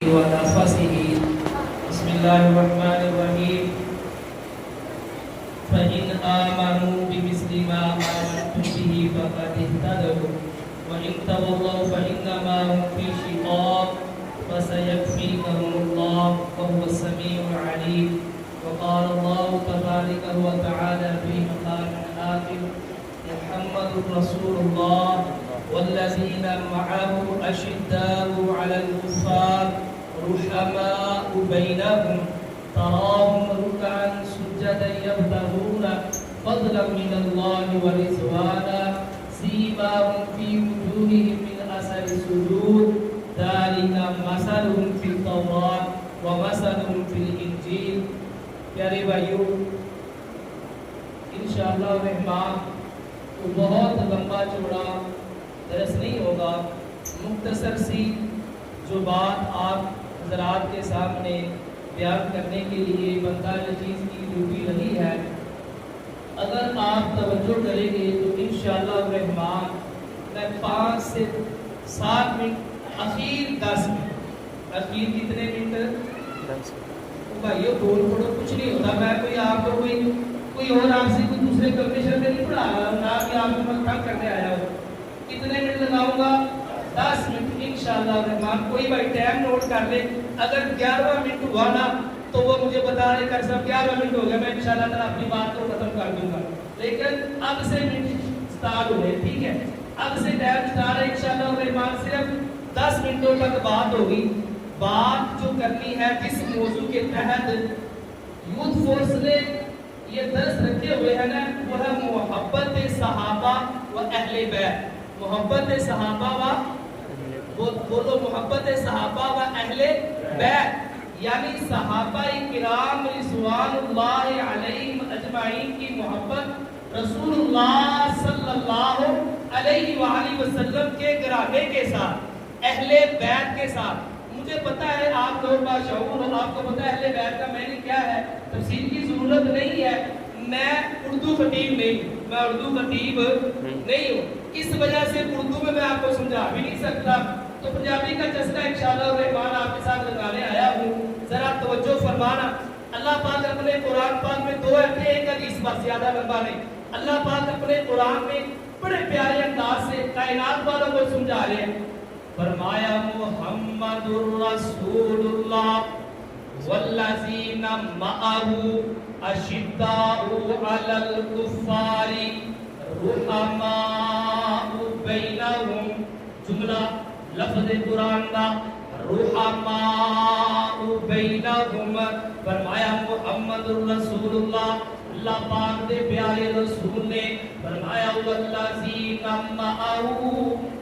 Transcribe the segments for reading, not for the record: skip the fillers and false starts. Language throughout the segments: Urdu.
ونفسه بسم الله الرحمن الرحيم فإن آمنوا بمثل ما آمنتم به فقد اهتدوا وإن تولوا فإنما هم في شقاق فسيكفيكهم الله وهو السميع العليم وقال الله تبارك وتعالى في مقام آخر محمد رسول الله والذين معه أشداء على الكفار رحماء بينهم تراهم ركعا سجدا يبتغون فضلا من الله ورضوانا سيماهم في وجوههم من أثر السجود ذلك مثلهم في التوراة ومثلهم في الإنجيل. پیارے بھائیو، انشاءاللہ الرحمن بہت لمبا چوڑا درس نہیں ہوگا، مختصر سی جو بات آپ حضرات کے سامنے بیان کرنے کے لیے بندہ چیز کی ڈیوٹی رہی ہے، اگر آپ توجہ کریں گے تو انشاءاللہ الرحمن میں 5 سے 7 منٹ اخیر 10 منٹ اخیر کتنے منٹ بھائیو بول پڑھو، کچھ نہیں ہوتا، میں کوئی آپ کو کوئی اور آپ سے کوئی دوسرے کمیشن میں نہیں پڑھا رہا ہوں، نہ کہ آپ کو تنگ کرنے آیا ہوں. کتنے منٹ لگاؤں گا؟ 10 منٹ انشاءاللہ الرحمن. کوئی بھائی ٹائم نوٹ کر لے، اگر 11واں منٹ ہوا نا تو وہ مجھے بتا رہے کر صاحب 11واں منٹ ہو گیا، میں انشاءاللہ تعالیٰ اپنی بات کو ختم کر دوں گا. لیکن اب سے منٹ سٹارٹ ہو گئے، ٹھیک ہے، اب سے ٹائم سٹارٹ ہے انشاءاللہ الرحمن. صرف 10 منٹوں تک بات ہوگی. بات جو کرنی ہے جس موضوع کے تحت یوتھ فورس نے یہ درس رکھے ہوئے ہیں نا، وہ ہے محبت صحابہ و اہل بیت. محبت صحابہ و بولو محبت صحابہ و اہل بیت، یعنی صحابہ کرام رضوان اللہ علیہم اجمعین کی محبت رسول اللہ صلی اللہ علیہ وآلہ وسلم کے گھرانے کے ساتھ، اہل بیت کے ساتھ. مجھے پتا ہے آپ لوگ باشعور ہو، آپ کو پتا ہے اہل بیت کا معنی کیا ہے، تفسیر کی ضرورت نہیں ہے. میں اردو خطیب نہیں ہوں، میں اردو خطیب نہیں ہوں، اس وجہ سے اردو میں آپ کو سمجھا بھی نہیں سکتا. تو پنجابی کا چسکا انشاءاللہ الرحمن آپ کے ساتھ لگانے آیا ہوں. ذرا توجہ فرمانا. اللہ پاک اپنے قرآن پاک میں 2 آیتیں، ایک حدیث بس، زیادہ لمبا نہیں. اللہ پاک اپنے قرآن میں بڑے پیارے انداز سے کائنات والوں کو سمجھا رہے ہیں. فرمایا محمد الرسول اللہ والذین معه اشداء علی الکفار رحماء بینہم. جملہ لفظ قرآن دا رحماء بینہم. فرمایا محمد الرسول اللہ، اللہ پاک دے پیارے رسول نے فرمایا والذین معه،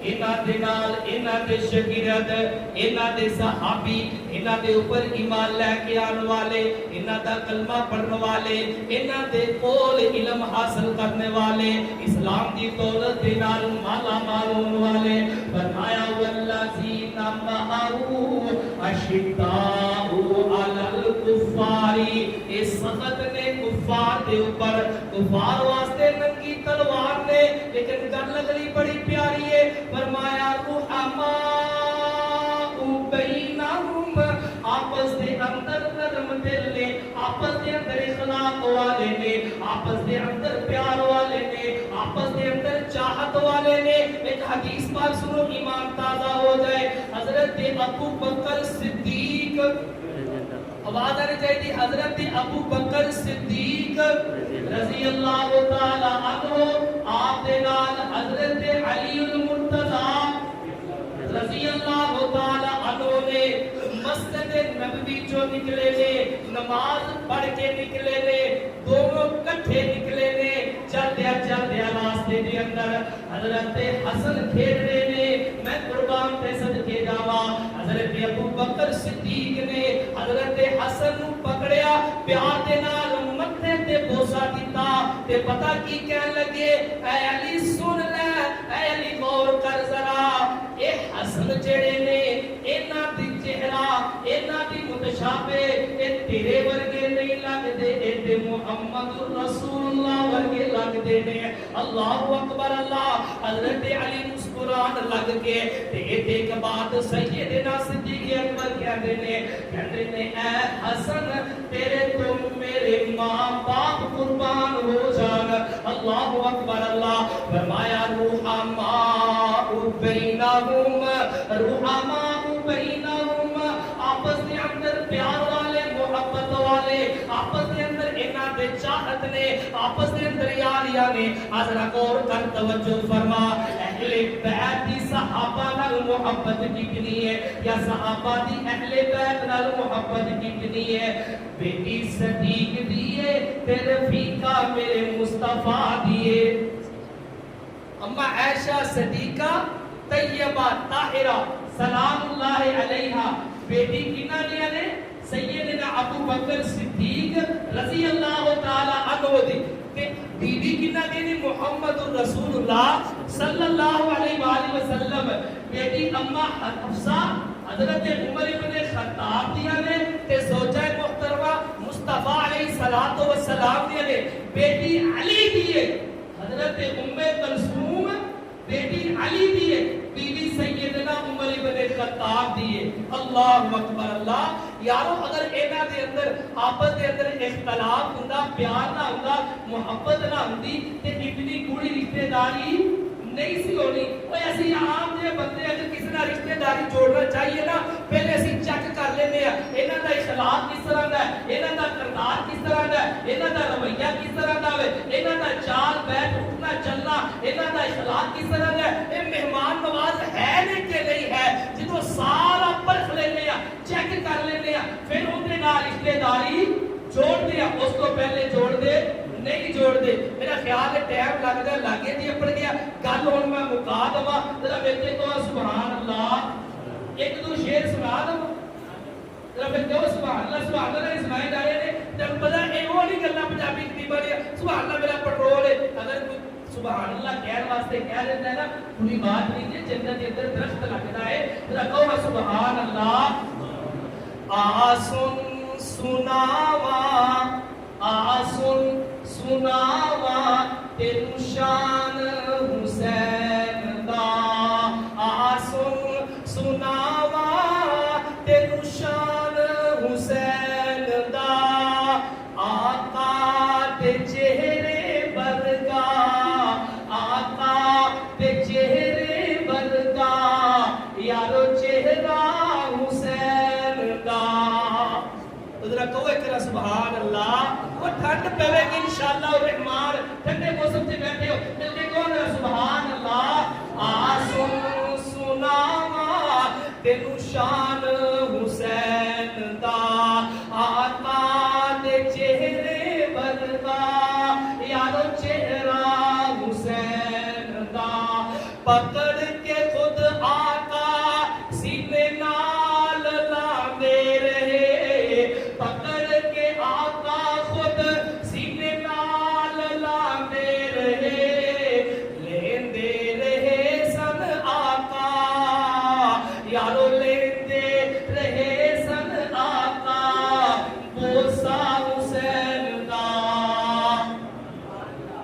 انہاں دے نال انہاں دے شاگرد، انہاں دے صحابی، انہاں دے اوپر ایمان لے کے آنے والے، انہاں دا کلمہ پڑھنے والے، انہاں دے کول علم حاصل کرنے والے، اسلام دی دولت دے نال مالا مال ہونے والے. فرمایا والذین معه اشداء علی الکفار، اس سخت نے کفار دے اوپر، کفار واسطے ننگی تلوار نے، لیکن گل لگلی بڑی پیاری ہے. فرمایا رحماء بینہم، آپس دے اندر نرم دل نے، آپس دے اندر اخلاق والے نے، آپس دے اندر پیار والے نے، آپس دے اندر چاہت والے نے. ایک حدیث پاک سنو، ایمان تازہ ہو جائے. حضرت ابو بکر صدیق، آواز آنے چاہیے، حضرت ابو بکر صدیق رضی اللہ تعالی عنہ، آپ دے نال حضرت علی المرتضی رضی اللہ تعالی عنہ نے مسجد نبوی جو نکلے نے، نماز پڑھ کے نکلے نے، دونوں کٹھے نکلے نے. چلدیا چلدیا راستے دے اندر حضرت حسن کھیل رہے نے. میں قربان تے صدقے جاواں، حضرت ابو بکر صدیق نے حضرت حسن نو پکڑیا، پیار دے نال متھے تے بوسا دیتا تے پتہ کی کہن لگے، اے علی سن لے، اے علی غور کر ذرا، اے حسن جڑے نے انہاں دی چہرہ انہاں دی متشابہ اے تیرے ورگے نہیں لگدے. دے اے محمد رسول اللہ ورگے لگ دے نے اللہ اکبر اللہ حضرت علی مسکران لگ کے تے ایک بات سیدنا صدیق اکبر کہتے نے اے حسن تیرے تو میرے ماں باپ قربان ہو جان اللہ اکبر اللہ فرمایا رحماء بینہم آپس کے اندر پیار والے محبت والے آپس کے اندر انہاں دے چاہت نے آپس کے اندر یاریاں نے ذرا غور کر توجہ فرما اہل بیت دی صحابہ نال محبت کتنی ہے یا صحابہ دی اہل بیت نال محبت کتنی ہے بیٹی صدیق دیے تے رفیقہ میرے مصطفیٰ دیے اما عائشہ صدیقہ طیبہ طاہرہ سلام اللہ علیہا بیٹی کنہ لیا نے سیدنا ابو بکر صدیق رضی اللہ تعالی عنہ دی بی بی کنہ دی محمد رسول اللہ صلی اللہ علیہ وآلہ وسلم بیٹی اما حفصہ حضرت عمر بن خطاب دیا نے تے زوجہ محترمہ مصطفیٰ علیہ السلام دیا نے بیٹی علی دیے حضرت ام کلثوم بیٹی علی دیے بی بی سیدنا عمر بن خطاب دیے اللہ اکبر اللہ یارو اگر اینا دے اندر آپس دے اندر اختلاف ہوندا پیار نہ ہوندا محبت نہ ہوندی تے اتنی گوڑی رشتہ داری نہیں سی ہونی اوے اسی عام دے بندے اگر کسی نال رشتہ داری جوڑنا چاہیے نا پہلے اسی چیک کر لینے ہیں انہاں دا اخلاق کس طرح دا ہے انہاں دا کردار کس طرح دا ہے انہاں دا رویہ کس طرح دا ہے انہاں دا چال بیٹھ اٹھنا چلنا انہاں دا اخلاق کس طرح دا ہے اے مہمان نواز ہے نہیں کہ نہیں ہے جدوں سارا پرکھ لینے ہیں چیک کر لینے ہیں پھر ان دے نال رشتہ داری جوڑ دیا اس کو پہلے جوڑ دے نہیں جوڑ دے میرا خیال ہے ٹائم لگ گیا لاگے دی اپڑ گیا گل ہن میں مکا دواں ذرا مل کے تو سبحان اللہ ایک دو شعر سنا دو ذرا مل کے سبحان اللہ نہیں سنائے جا رہے نے تے پتہ اے وہ نہیں گلاں پنجابی کی بڑی سبحان اللہ میرا پٹرول ہے اگر کوئی سبحان اللہ کہنے واسطے کہہ دیتا ہے نا پوری بات نہیں ہے جنت کے اندر درخت لگتا ہے ذرا کہو سبحان اللہ آسن سناوا آسن سناوا تیرو شان حسین دا آسن سناوا تیرو شان حسین دا آقا تے چہرے برگا آقا تے چہرے برگا یارو چہرہ حسین دا ذرا کہو ایک سبحان اللہ وہ ٹھنڈ پہلے گی انشاءاللہ الرحمن ٹھنڈے موسم سے بیٹھے ہو مل کے کون ہے سبحان اللہ آسن سناوا تینو شان حسین دا آقا دے چہرے برگا یارو چہرہ حسین دا پکڑ کے خود آقا سینے نال لاندے رہے پکڑ کے آقا خود سینے نال لاندے رہے لیندے رہے سن آقا یارو لیندے رہے سن آقا بوسا حسین دا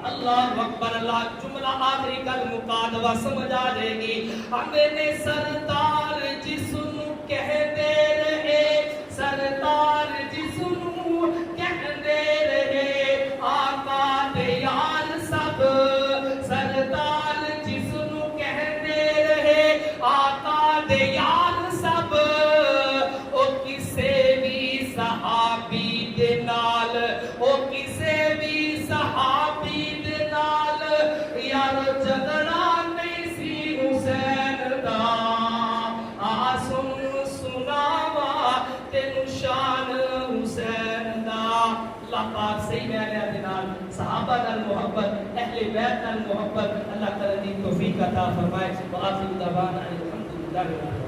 اللہ اکبر اللہ جملہ آخری کل مقادوہ سمجھ آ جائے گی ہمیں نے سردار جسنو کہتے رہے سردار جسنو کہتے رہے آقا دے یار سب سردار جسنو کہتے رہے آقا دے یار سب او کسے بھی صحابی دے نال او کسے بھی صحابی دے نال یار جگڑا نہیں سی حسین دا آسن سناوا تینو شان حسین دا اللہ پاک صحیح میرے دنال صحابہ نال محبت اہل بیت نال محبت اللہ تعالی دی توفیق عطا فرمائے وآخر دعوانا الحمدللہ